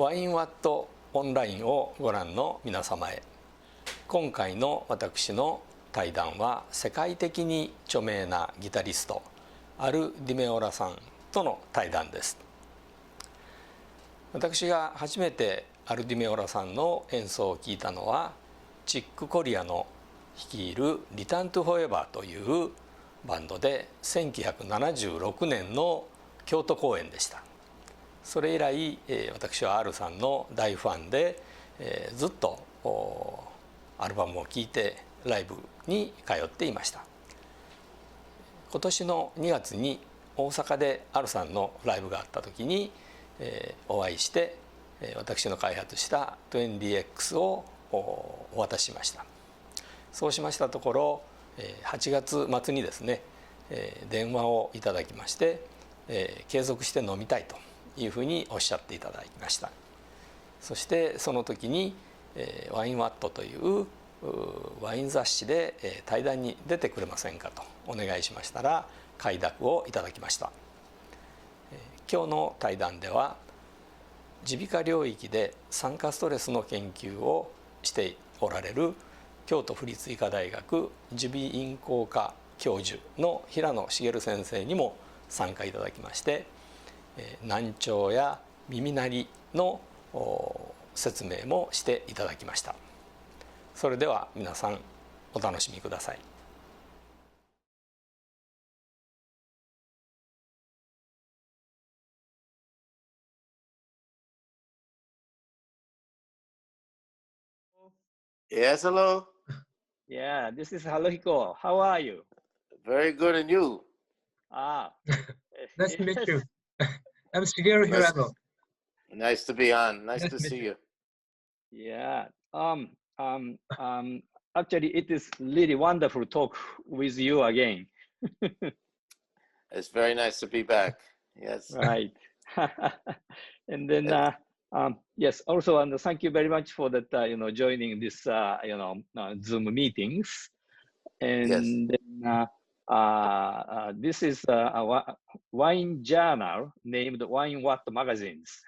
ワインワットオンラインをご覧の皆様へ、今回の私の対談は世界的に著名なギタリストアル・ディメオラさんとの対談です。私が初めてアル・ディメオラさんの演奏を聴いたのはチック・コリアの率いるリターン・トゥ・フォーエバーというバンドで1976年の京都公演でした。それ以来私は R さんの大ファンでずっとアルバムを聴いてライブに通っていました。今年の2月に大阪で R さんのライブがあった時にお会いして私の開発した 20X をお渡ししました。そうしましたところ8月末にですね電話をいただきまして継続して飲みたいというふうにおっしゃっていただきました。そしてその時にワインワットというワイン雑誌で対談に出てくれませんかとお願いしましたら快諾をいただきました。今日の対談では耳鼻科領域で酸化ストレスの研究をしておられる京都府立医科大学耳鼻咽喉科教授の平野茂先生にも参加いただきまして難聴や耳鳴りの説明もしていただきました。それでは皆さんお楽しみください。Yes, hello. Yeah, this is Haruhiko. How are you? Very good, and you? Ah, Nice to meet you. I'm Shigeru Hirano. Nice to be on. Nice to see you. Yeah. Actually, it is really wonderful to talk with you again. It's very nice to be back. Yes. Right. And then, yes. Also, and thank you very much for that. Joining this, Zoom meetings. And Yes. then, this is a wine journal named Wine What Magazines.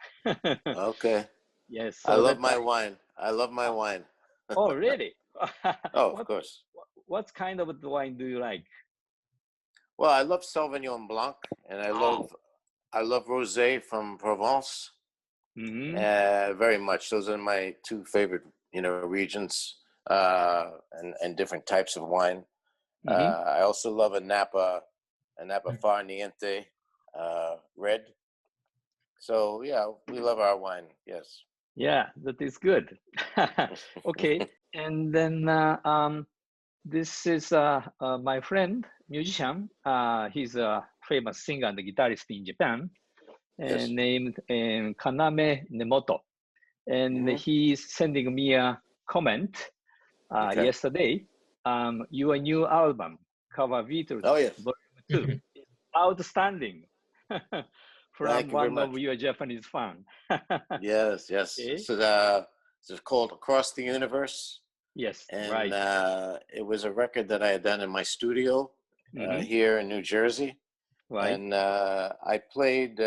Okay. Yes. I love my wine. I love my wine. Oh, really? Oh, of course. What kind of wine do you like? Well, I love Sauvignon Blanc, and I love rosé from Provence. Very much. Those are my two favorite, regions, and different types of wine. I also love a Napa Farniente, red. So yeah, we love our wine. Yes. Yeah, that is good. Okay, and then this is my friend, musician. He's a famous singer and guitarist in Japan, Yes. named Kaname Nemoto. And he's sending me a comment yesterday. Your new album, Cover Beatles, Oh, yes. Volume 2, is outstanding. Thank From you very one much. of your Japanese fan. Yes. Okay. This is called Across the Universe. Yes, And right. it was a record that I had done in my studio here in New Jersey. Right. And I played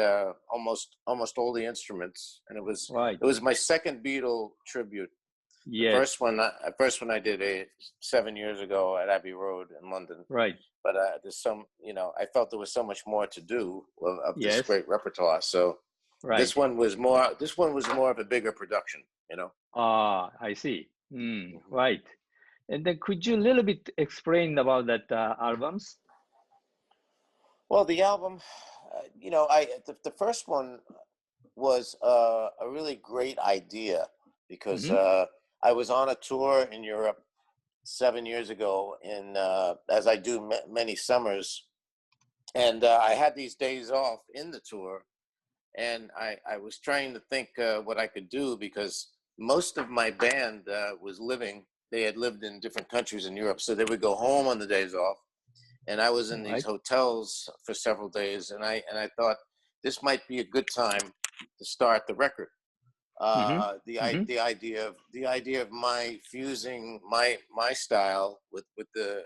almost all the instruments, and it was my second Beatle tribute. Yes. The first one I did 7 years ago at Abbey Road in London. Right. But there's some, I felt there was so much more to do of this great repertoire. So this one was more of a bigger production, Ah, I see. Right. And then could you a little bit explain about that albums? Well, the album, the first one was a really great idea because I was on a tour in Europe 7 years ago, as I do many summers, and I had these days off in the tour, and I was trying to think what I could do because most of my band they had lived in different countries in Europe, so they would go home on the days off. And I was in these hotels for several days, and I thought this might be a good time to start the record. The idea of my fusing my style with the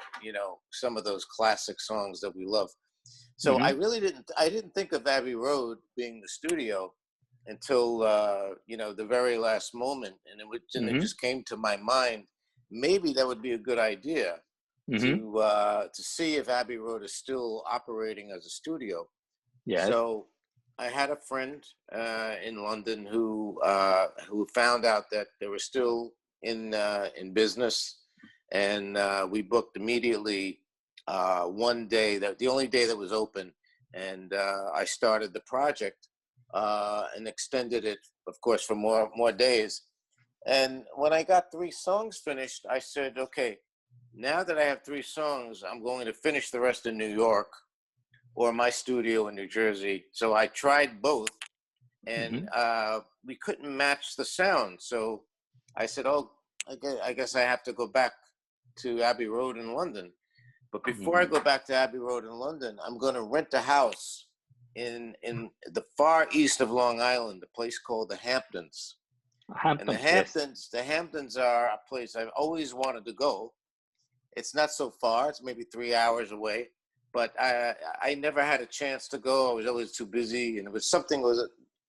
some of those classic songs that we love. So I didn't think of Abbey Road being the studio until the very last moment, and it just came to my mind, maybe that would be a good idea to see if Abbey Road is still operating as a studio. Yes. So I had a friend in London who found out that they were still in business, and we booked immediately one day, that the only day that was open, and I started the project and extended it, of course, for more days. And when I got 3 songs finished, I said, okay, now that I have 3 songs, I'm going to finish the rest in New York or my studio in New Jersey. So I tried both, and we couldn't match the sound. So I said, oh, I guess I have to go back to Abbey Road in London. But before I go back to Abbey Road in London, I'm going to rent a house in the far east of Long Island, a place called the Hamptons. And the Hamptons are a place I've always wanted to go. It's not so far; it's maybe 3 hours away. But I never had a chance to go. I was always too busy, and it was something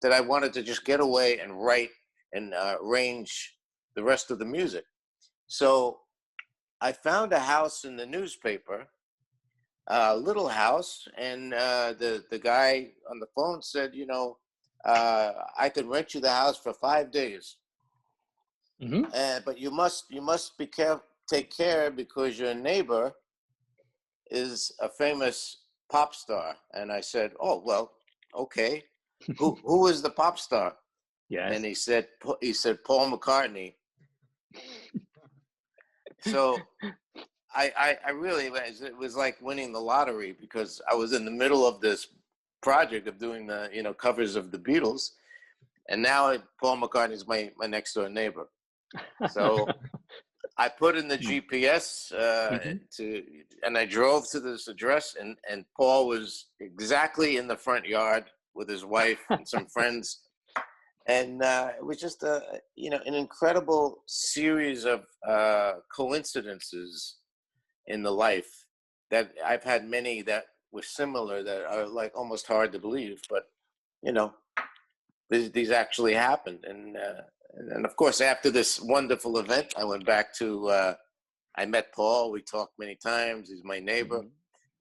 that I wanted to just get away and write and arrange the rest of the music. So I found a house in the newspaper, a little house, and the guy on the phone said, I could rent you the house for 5 days, but you must be careful, take care, because your neighbor is a famous pop star. And I said, oh, well, okay. Who is the pop star? Yes. And he said Paul McCartney. So I really, it was like winning the lottery, because I was in the middle of this project of doing the covers of the Beatles, and now Paul McCartney is my next door neighbor. So I put in the GPS and I drove to this address, and Paul was exactly in the front yard with his wife and some friends. And it was just an incredible series of coincidences in the life that I've had many that were similar, that are like almost hard to believe, but these actually happened. And of course, after this wonderful event, I went back to I met Paul. We talked many times. He's my neighbor.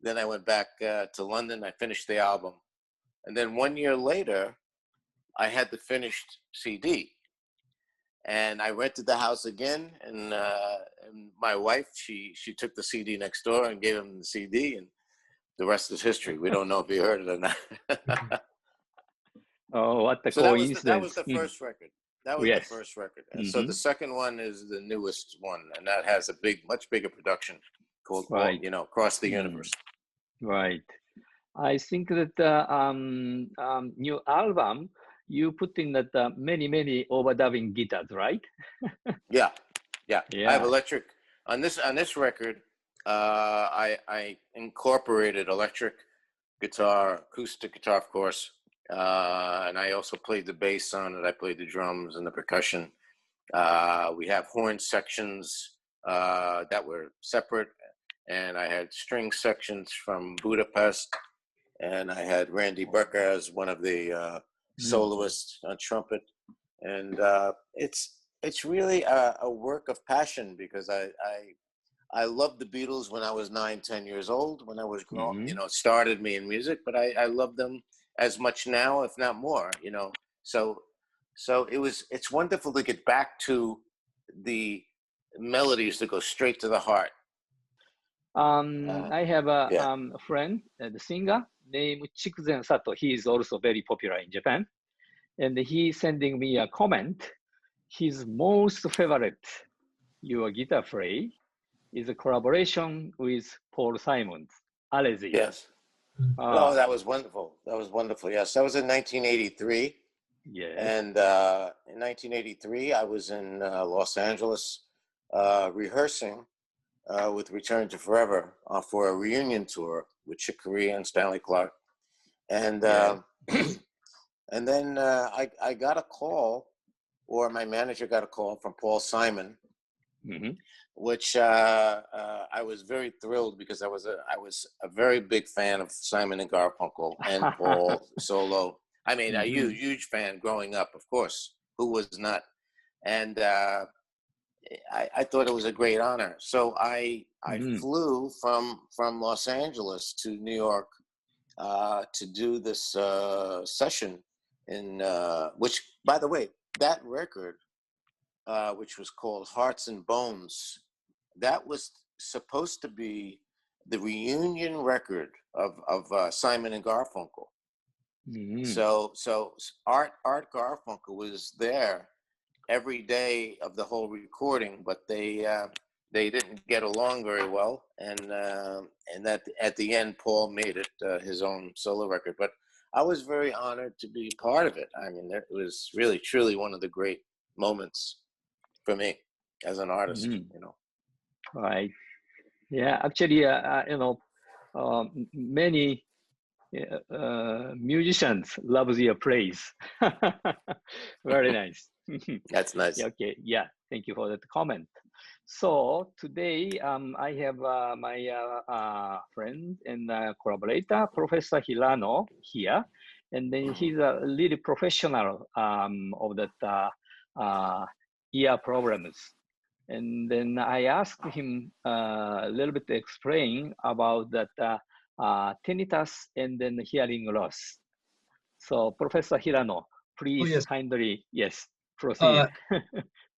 Then I went back to London. I finished the album, and then 1 year later, I had the finished CD, and I rented the house again. And my wife, she took the CD next door and gave him the CD, and the rest is history. We don't know if you heard it or not. Oh, what a so coincidence! That was the first record. That was the first record. And so the Mm-hmm. second one is the newest one, and that has a much bigger production called, Right. Across the Universe. Right. I think that new album, you put in that many overdubbing guitars, right? Yeah. I have Yeah. electric on this record. I incorporated electric guitar, acoustic guitar, of course, and I also played the bass on it. I played the drums and the percussion. We have horn sections that were separate, and I had string sections from Budapest, and I had Randy Brecker as one of the soloists on trumpet. And it's really a work of passion, because I loved the Beatles when I was 9-10 years old, when I was growing, started me in music, but I love them as much now, if not more, so it's wonderful to get back to the melodies that go straight to the heart. I have a friend, the singer named Chikuzen Sato. He is also very popular in Japan, and he sending me a comment. His most favorite your guitar play is a collaboration with Paul Simon's Alesi. Yes. Oh, that was wonderful. Yes, that was in 1983. Yes. And in 1983, I was in Los Angeles rehearsing with Return to Forever for a reunion tour with Chick Corea and Stanley Clarke. And and then I got a call, or my manager got a call from Paul Simon, which I was very thrilled, because I was a very big fan of Simon and Garfunkel and Paul solo. I mean, a huge fan growing up, of course. Who was not? And I thought it was a great honor. So I flew from Los Angeles to New York to do this session in which, by the way, that record, which was called Hearts and Bones, that was supposed to be the reunion record of Simon and Garfunkel. So Art Garfunkel was there every day of the whole recording, but they didn't get along very well, and that at the end Paul made it his own solo record. But I was very honored to be part of it. I mean, it was really truly one of the great moments for me as an artist. You know. Right. Yeah. Actually, many musicians love your plays. Very nice. That's nice. Okay. Yeah. Thank you for that comment. So today, I have my friend and collaborator, Professor Hirano, here, and then he's a really professional of that ear problems. And then I asked him a little bit to explain about that tinnitus and then hearing loss. So Professor Hirano, please kindly, proceed.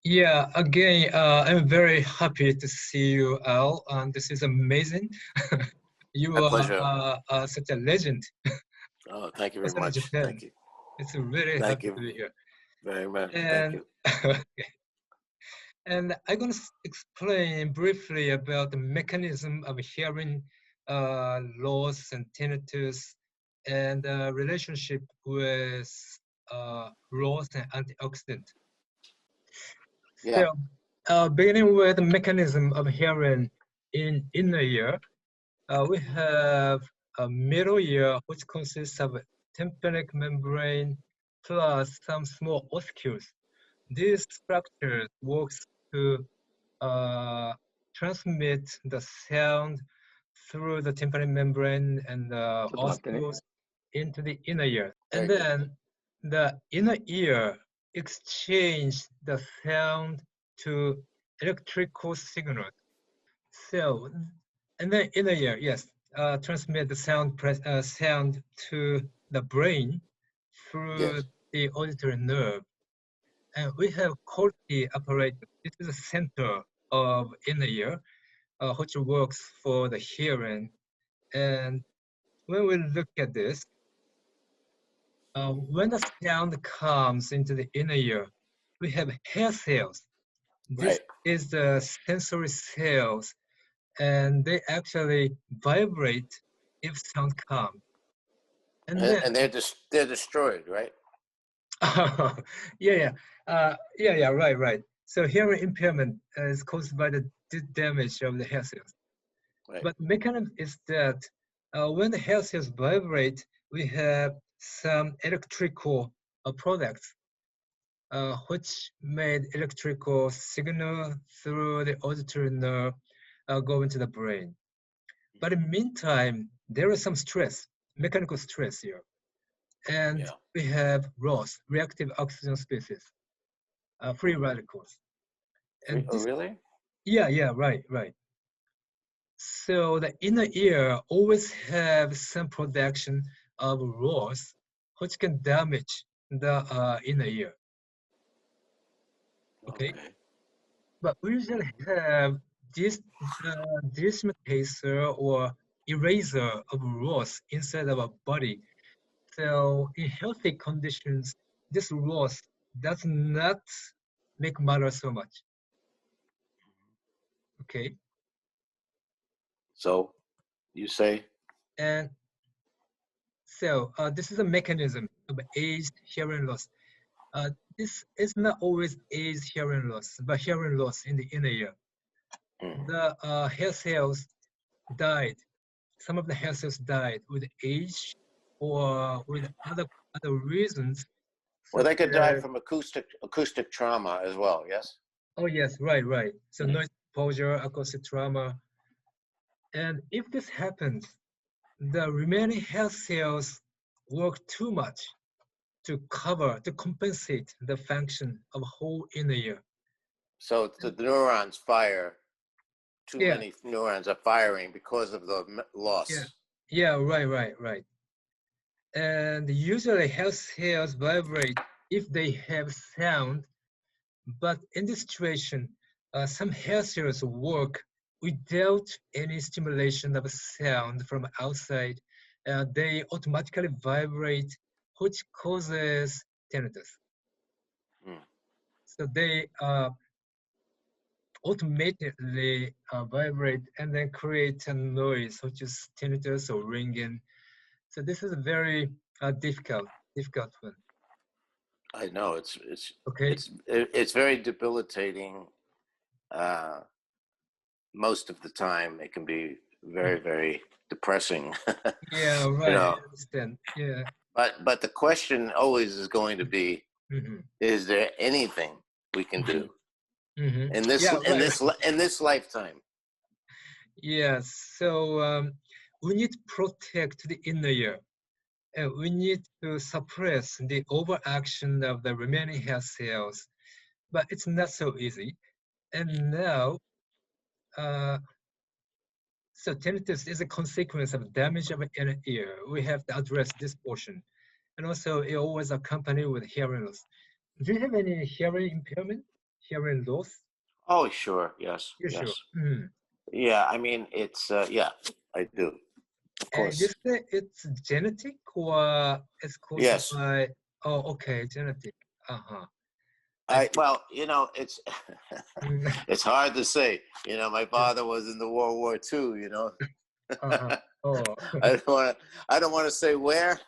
Yeah, again, I'm very happy to see you, Al, and this is amazing. You are such a legend. Oh, thank you very much. Thank you. It's really happy to be here. Very much. And, thank you. And I'm going to explain briefly about the mechanism of hearing loss and tinnitus and relationship with loss and antioxidant. Yeah. So, beginning with the mechanism of hearing in inner ear, we have a middle ear, which consists of a tympanic membrane plus some small ossicles. These structures works to transmit the sound through the tympanic membrane and the ossicles into the inner ear. And then the inner ear exchange the sound to electrical signals. So, and then inner ear, transmit the sound to the brain through the auditory nerve. And we have Corti apparatus. This is the center of inner ear, which works for the hearing. And when we look at this, when the sound comes into the inner ear, we have hair cells. This is the sensory cells, and they actually vibrate if sound comes. And they're destroyed, right? Right. So hearing impairment is caused by the damage of the hair cells. Right. But the mechanism is that when the hair cells vibrate, we have some electrical products which made electrical signal through the auditory nerve go into the brain. But in the meantime, there is some stress, mechanical stress here. And we have ROS, reactive oxygen species, free radicals. And really? Yeah, right. So the inner ear always have some production of ROS, which can damage the inner ear. Okay. But we usually have this dismutator or eraser of ROS inside of our body. So in healthy conditions, this ROS does not make matter so much. Okay. So you say? And so this is a mechanism of aged hearing loss. This is not always aged hearing loss, but hearing loss in the inner ear. The hair cells died. Some of the hair cells died with age or with other reasons. Well, they could die from acoustic trauma as well, yes? Oh, yes, right. So noise exposure, acoustic trauma. And if this happens, the remaining hair cells work too much. to compensate the function of whole inner ear. So the neurons fire. Too many neurons are firing because of the loss. Yeah, right. And usually hair cells vibrate if they have sound, but in this situation, some hair cells work without any stimulation of sound from outside. They automatically vibrate, which causes tinnitus. So they automatically vibrate and then create a noise, which is tinnitus or ringing. So this is a very difficult one. I know it's Okay. It's very debilitating. Most of the time, it can be very depressing. Yeah, right. You know? I understand. Yeah. But the question always is going to be: is there anything we can do in this lifetime? Yes. So we need to protect the inner ear. We need to suppress the overaction of the remaining hair cells, but it's not so easy. And now, so tinnitus is a consequence of damage of the inner ear. We have to address this portion. And also, it always accompanied with hearing loss. Do you have any hearing impairment, hearing loss? Oh, sure. Yes. You're yes. Sure. Yeah. I mean, it's I do. Of course. And you say it's genetic or it's caused by? Oh, okay, genetic. Well, it's it's hard to say. My father was in the World War II. Oh. I don't want to say where.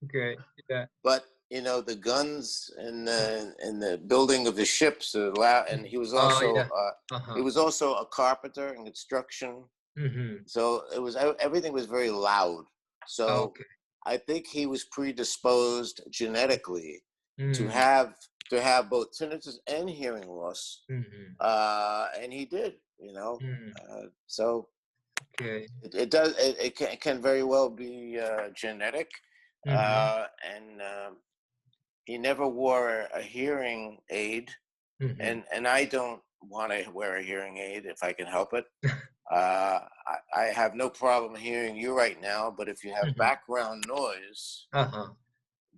Okay. Yeah. But the guns and the building of the ships, and he was also he was also a carpenter in construction. So everything was very loud. So I think he was predisposed genetically to have both tinnitus and hearing loss, and he did. So it can very well be genetic, and he never wore a hearing aid, and I don't want to wear a hearing aid if I can help it. I have no problem hearing you right now, but if you have background noise,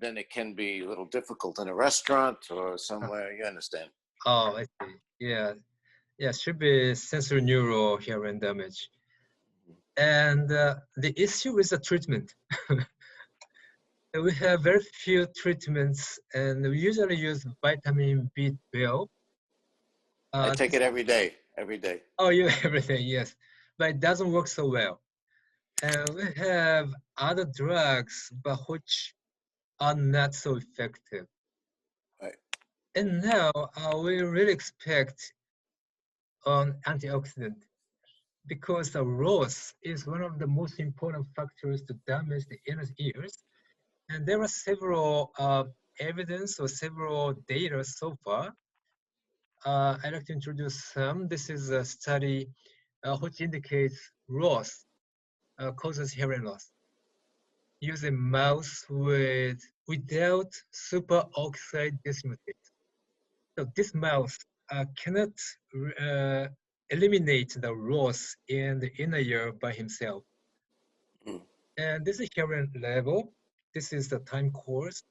then it can be a little difficult in a restaurant or somewhere. You understand? Oh, I see. Yeah, should be sensory neural hearing damage. And the issue is the treatment. We have very few treatments, and we usually use vitamin B12. I take it every day. Oh, you everything, yes. But it doesn't work so well. And we have other drugs, but which are not so effective. Right. And now we really expect an antioxidant, because the ROS is one of the most important factors to damage the inner ears. And there are several evidence or several data so far. I'd like to introduce some. This is a study which indicates ROS causes hearing loss. Using mouse without superoxide dismutase. So this mouse cannot eliminate the ROS in the inner ear by himself. And this is hearing level. This is the time course.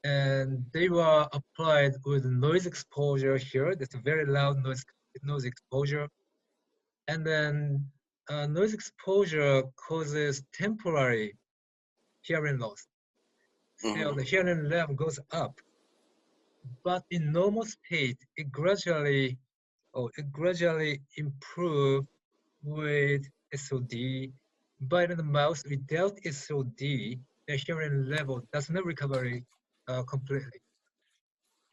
And they were applied with noise exposure here. That's a very loud noise exposure. And then noise exposure causes temporary hearing loss. So the hearing level goes up. But in normal state, it gradually improves with SOD. But in the mouse without SOD, the hearing level does not recover completely.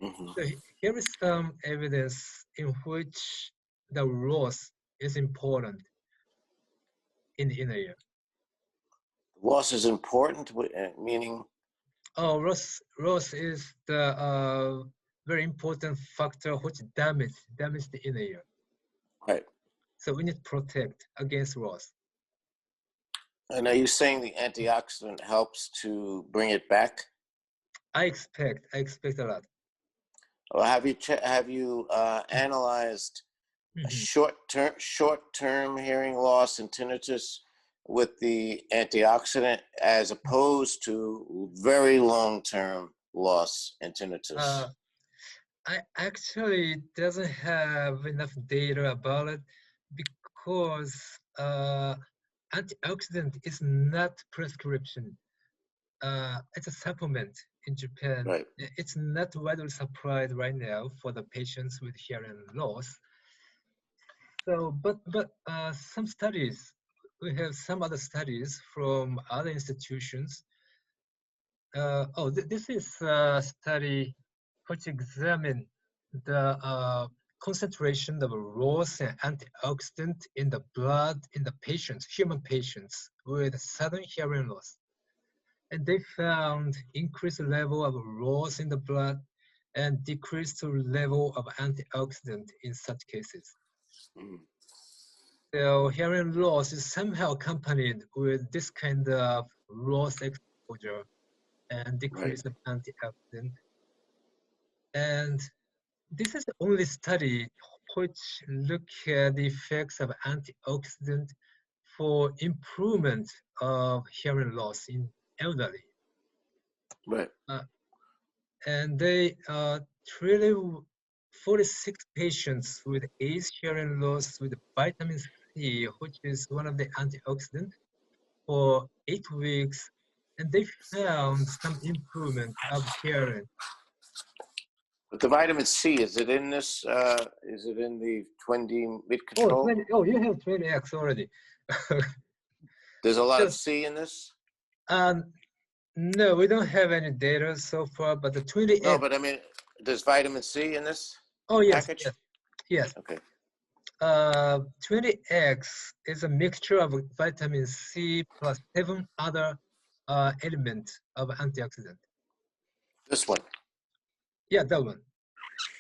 So here is some evidence in which the ROS is important in the inner ear. Loss is important, meaning? Oh, ROS is the very important factor which damage the inner ear. Right. So we need to protect against ROS. And are you saying the antioxidant helps to bring it back? I expect a lot. Well, have you analyzed short-term hearing loss and tinnitus with the antioxidant as opposed to very long-term loss and tinnitus? I actually doesn't have enough data about it because antioxidant is not prescription. It's a supplement in Japan. Right. It's not widely supplied right now for the patients with hearing loss. So, but some studies, we have some other studies from other institutions. This is a study which examined the concentration of ROS and antioxidant in the blood in the patients, human patients with sudden hearing loss. And they found increased level of ROS in the blood and decreased level of antioxidant in such cases. So hearing loss is somehow accompanied with this kind of ROS exposure and decrease of antioxidant. And this is the only study which look at the effects of antioxidant for improvement of hearing loss in elderly. Right. And they treated 46 patients with ACE hearing loss with vitamin C, which is one of the antioxidants, for 8 weeks, and they found some improvement of hearing. But the vitamin C, is it in this? Is it in the 20 mid-control? You have 20X already. There's a lot of C in this? No, we don't have any data so far, but the 20X. No, but I mean, there's vitamin C in this package? Yes. Okay. 20X is a mixture of vitamin C plus 7 other elements of antioxidant. This one? Yeah, that one.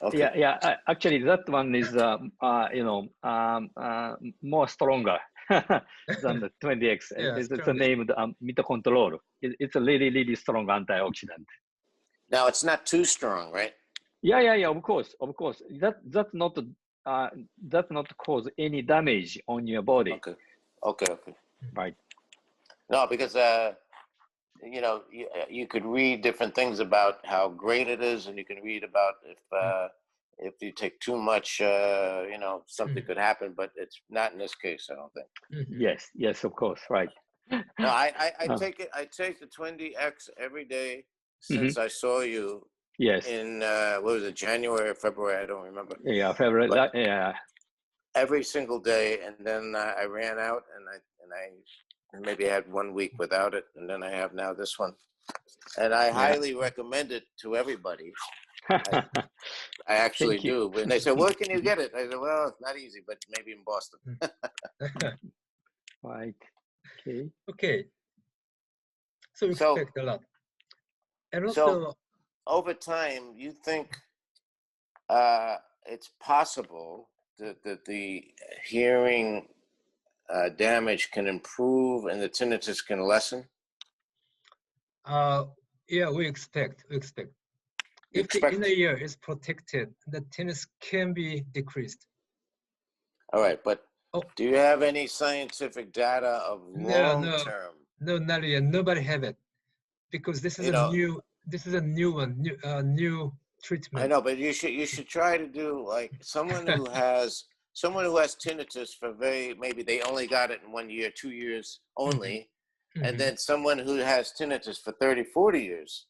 Okay. Yeah. Actually, that one is more stronger than the 20X. Yeah, it's named mitocontrol. It's a really strong antioxidant. Now it's not too strong, right? Yeah. Of course. That's not cause any damage on your body. Okay. Right. No, because you could read different things about how great it is, and you can read about if you take too much, something could happen. But it's not in this case, I don't think. Yes, of course, right. No, I take it. I take the 20X every day since I saw you. Yes. In what was it, January or February? I don't remember. Yeah, February. Yeah. Every single day, and then I ran out, and I maybe had 1 week without it, and then I have now this one, and I highly recommend it to everybody. I actually do. When they say, "Where can you get it?" I say, "Well, it's not easy, but maybe in Boston." Right. Okay. So we expect a lot. And also, over time, you think it's possible that the hearing damage can improve and the tinnitus can lessen? Yeah, we expect. If the inner ear is protected, the tinnitus can be decreased. All right, but do you have any scientific data of long term? No, not yet. Nobody have it because this is a new treatment. I know, but you should try to do like someone who has tinnitus for maybe they only got it in 1 year, 2 years only, and then someone who has tinnitus for 30, 40 years,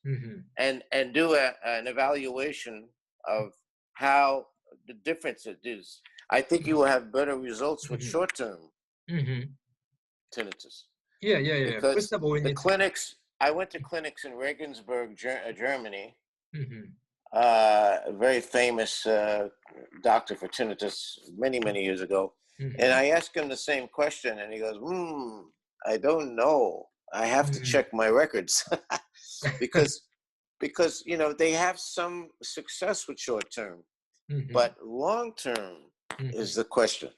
and do an evaluation of how the difference it is. I think you will have better results with short-term tinnitus. Yeah. Because First of all, the clinics, I went to clinics in Regensburg, Germany. A very famous doctor for tinnitus many years ago. And I asked him the same question, and he goes, I don't know. I have to check my records. because they have some success with short term, but long term is the question.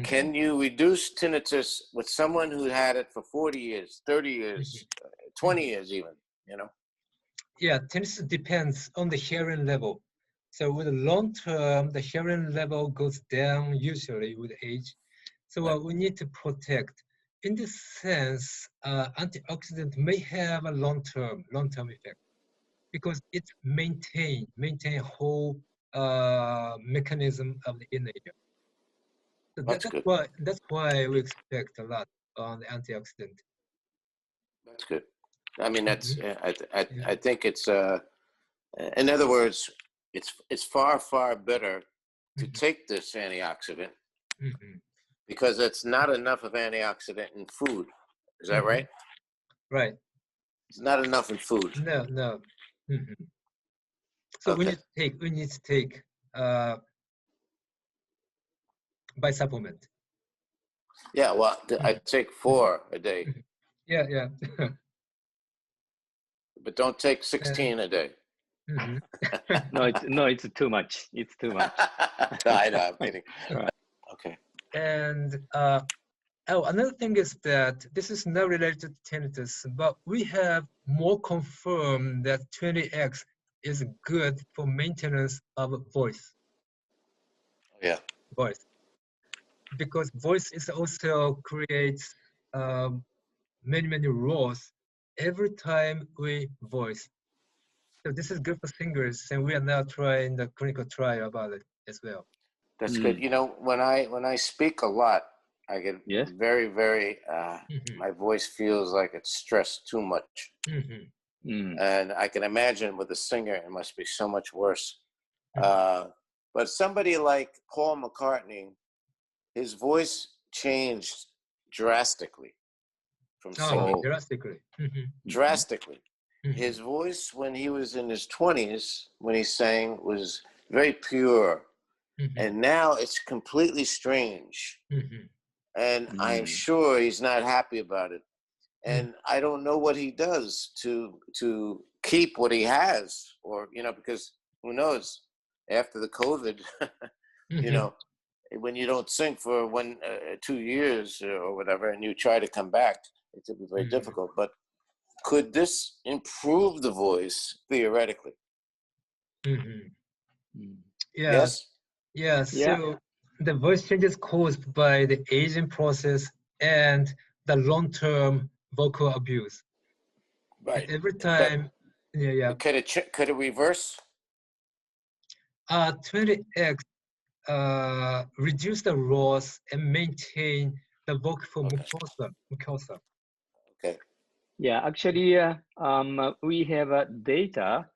Can you reduce tinnitus with someone who had it for 40 years, 30 years, 20 years even, yeah, tendency depends on the hearing level. So with the long term, the hearing level goes down usually with age. So we need to protect. In this sense, antioxidant may have a long-term effect because it maintain whole mechanism of the inner ear. So that's why we expect a lot on the antioxidant. That's good. I mean, that's I think it's in other words, it's far better to take this antioxidant because it's not enough of antioxidant in food. Is that right? Right. It's not enough in food. No. So we need to take by supplement. Yeah, well, I take 4 a day. Yeah. But don't take 16 a day. No, it's too much. It's too much. I know, I'm kidding. Right. Okay. And another thing is that this is not related to tinnitus, but we have more confirmed that 20x is good for maintenance of voice. Yeah. Voice. Because voice is also creates many roles every time we voice. So this is good for singers, and we are now trying the clinical trial about it as well. That's good. You know, when I speak a lot, I get very my voice feels like it's stressed too much. And I can imagine with a singer, it must be so much worse. But somebody like Paul McCartney, his voice changed drastically from singing. Drastically. His voice when he was in his 20s, when he sang, was very pure. And now it's completely strange. And I'm sure he's not happy about it. And I don't know what he does to keep what he has, or, you know, because who knows, after the COVID, you know, when you don't sing for 2 years or whatever, and you try to come back, it could be very difficult. But could this improve the voice theoretically? Yes. So the voice change is caused by the aging process and the long-term vocal abuse. Right. And every time, Could it reverse? 20x reduce the loss and maintain the vocal mucosa. Okay. Yeah, actually, we have data.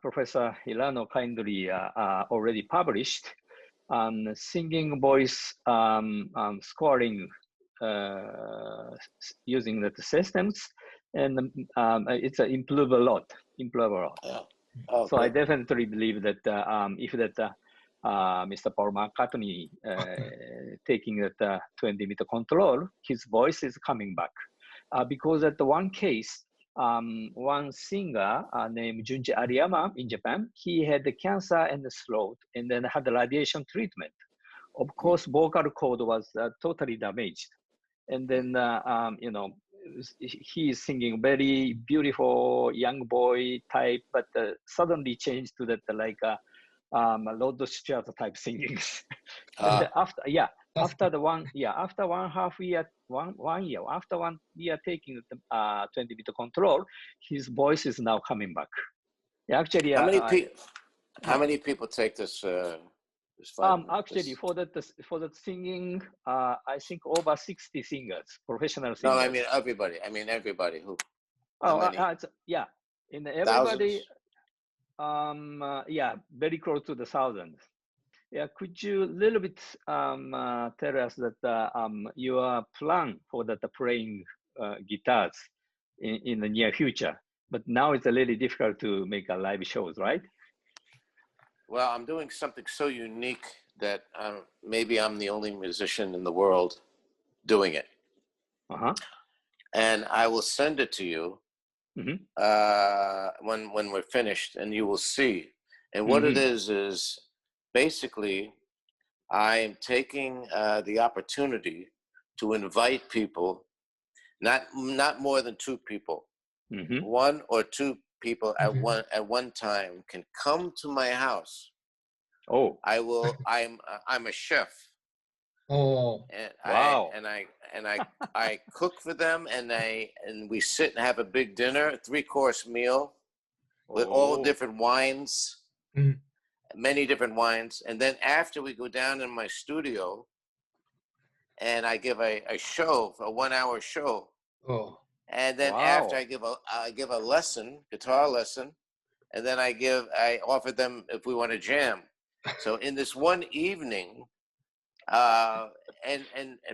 Professor Hirano kindly already published on singing voice scoring using the systems, and it's improved a lot. Yeah. Oh, so I definitely believe that if Mr. Paul McCartney taking that 20-meter control, his voice is coming back. Because at the one case, one singer named Junji Ariyama in Japan, he had the cancer in the throat and then had the radiation treatment. Of course, vocal cord was totally damaged. And then, you know, he is singing very beautiful young boy type, but suddenly changed to that like Rod Stewart type singing. And after 1 year, after 1 year taking the 20-meter control, his voice is now coming back. Actually, how many people take this? Actually, for that singing, I think over 60 singers, professional singers. No, I mean everybody. Who? In everybody. Very close to the 1,000. Yeah, could you a little bit tell us that your plan for that playing guitars in the near future? But now it's a little difficult to make a live shows, right? Well, I'm doing something so unique that maybe I'm the only musician in the world doing it. And I will send it to you when we're finished, and you will see. And what it is basically I am taking the opportunity to invite people, not more than 2 people, one or two people at one time can come to my house. Oh, I'm a chef. Oh, And wow. I cook for them, and we sit and have a big dinner, a 3-course meal with all different wines, many different wines. And then after, we go down in my studio and I give a show, a 1-hour show. oh, And then Wow. after, I give a lesson, guitar lesson, and then I offer them if we want to jam. So in this one evening, and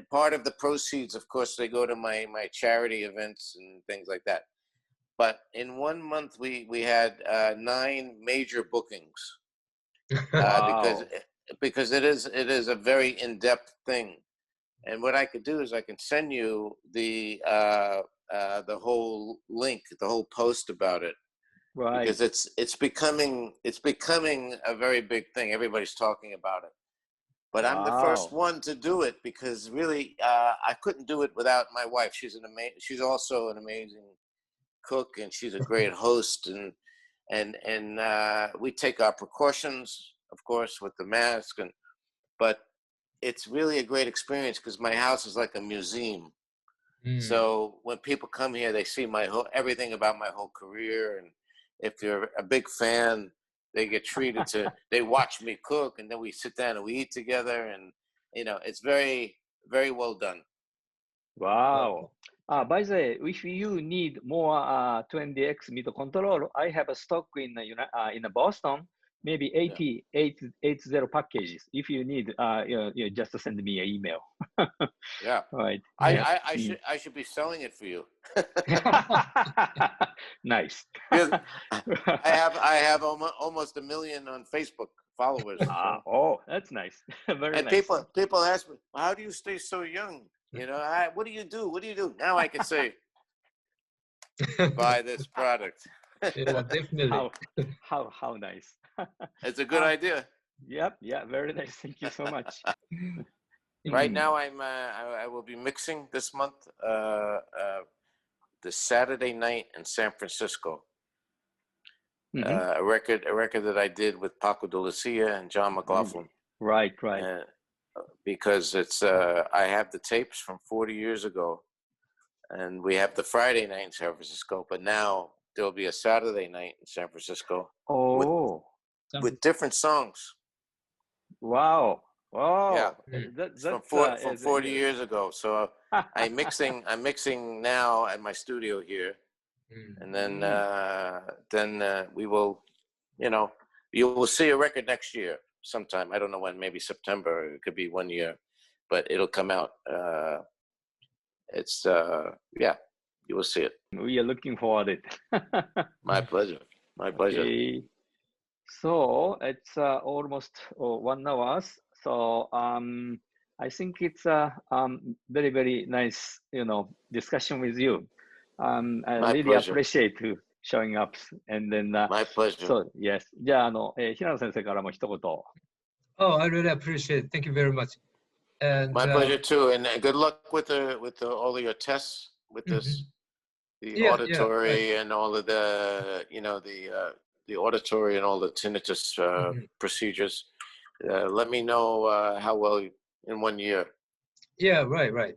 part of the proceeds, of course, they go to my charity events and things like that. But in 1 month, we had 9 major bookings, Wow. because it is a very in-depth thing. And what I could do is I can send you the whole link, the whole post about it, Right. because it's becoming a very big thing. Everybody's talking about it. But I'm the first Wow. one to do it, because really I couldn't do it without my wife. She's also an amazing cook, and she's a great host, and we take our precautions, of course, with the mask, but it's really a great experience, because my house is like a museum. So when people come here, they see everything about my whole career, and if they're a big fan, they get treated to. They watch me cook, and then we sit down and we eat together, and it's very, very well done. Wow. By the way, if you need more 20x mid control, I have a stock in Boston, maybe 80 packages. If you need, you just send me an email. Yeah. Right. I should be selling it for you. Nice. Because I have almost 1 million on Facebook followers. So. Oh, that's nice. Very And nice. people ask me, well, how do you stay so young? What do you do? What do you do? Now I can say, buy this product. yeah, definitely. How nice. It's a good idea. Yep. Yeah. Very nice. Thank you so much. Right now, I will be mixing this month, the Saturday night in San Francisco. A record that I did with Paco de Lucia and John McLaughlin. Right. Because it's I have the tapes from 40 years ago, and we have the Friday night in San Francisco, but now there'll be a Saturday night in San Francisco with different songs. Wow. Yeah, That's from 40 years ago. So I'm mixing now at my studio here, and then we will, you will see a record next year sometime. I don't know when, maybe September. It could be 1 year, but it'll come out. It's you will see it. We are looking forward to it. My pleasure. My pleasure. Okay. So it's almost 1 hour. So I think it's a very, very nice, discussion with you. I really pleasure. appreciate you showing up. And then, My pleasure. So yes. じゃあ平野先生からも一言。Oh, I really appreciate it. Thank you very much. And my pleasure too. And good luck with all of your tests with this, the auditory and all of the, the auditory and all the tinnitus procedures. Let me know how well in 1 year. yeah, right.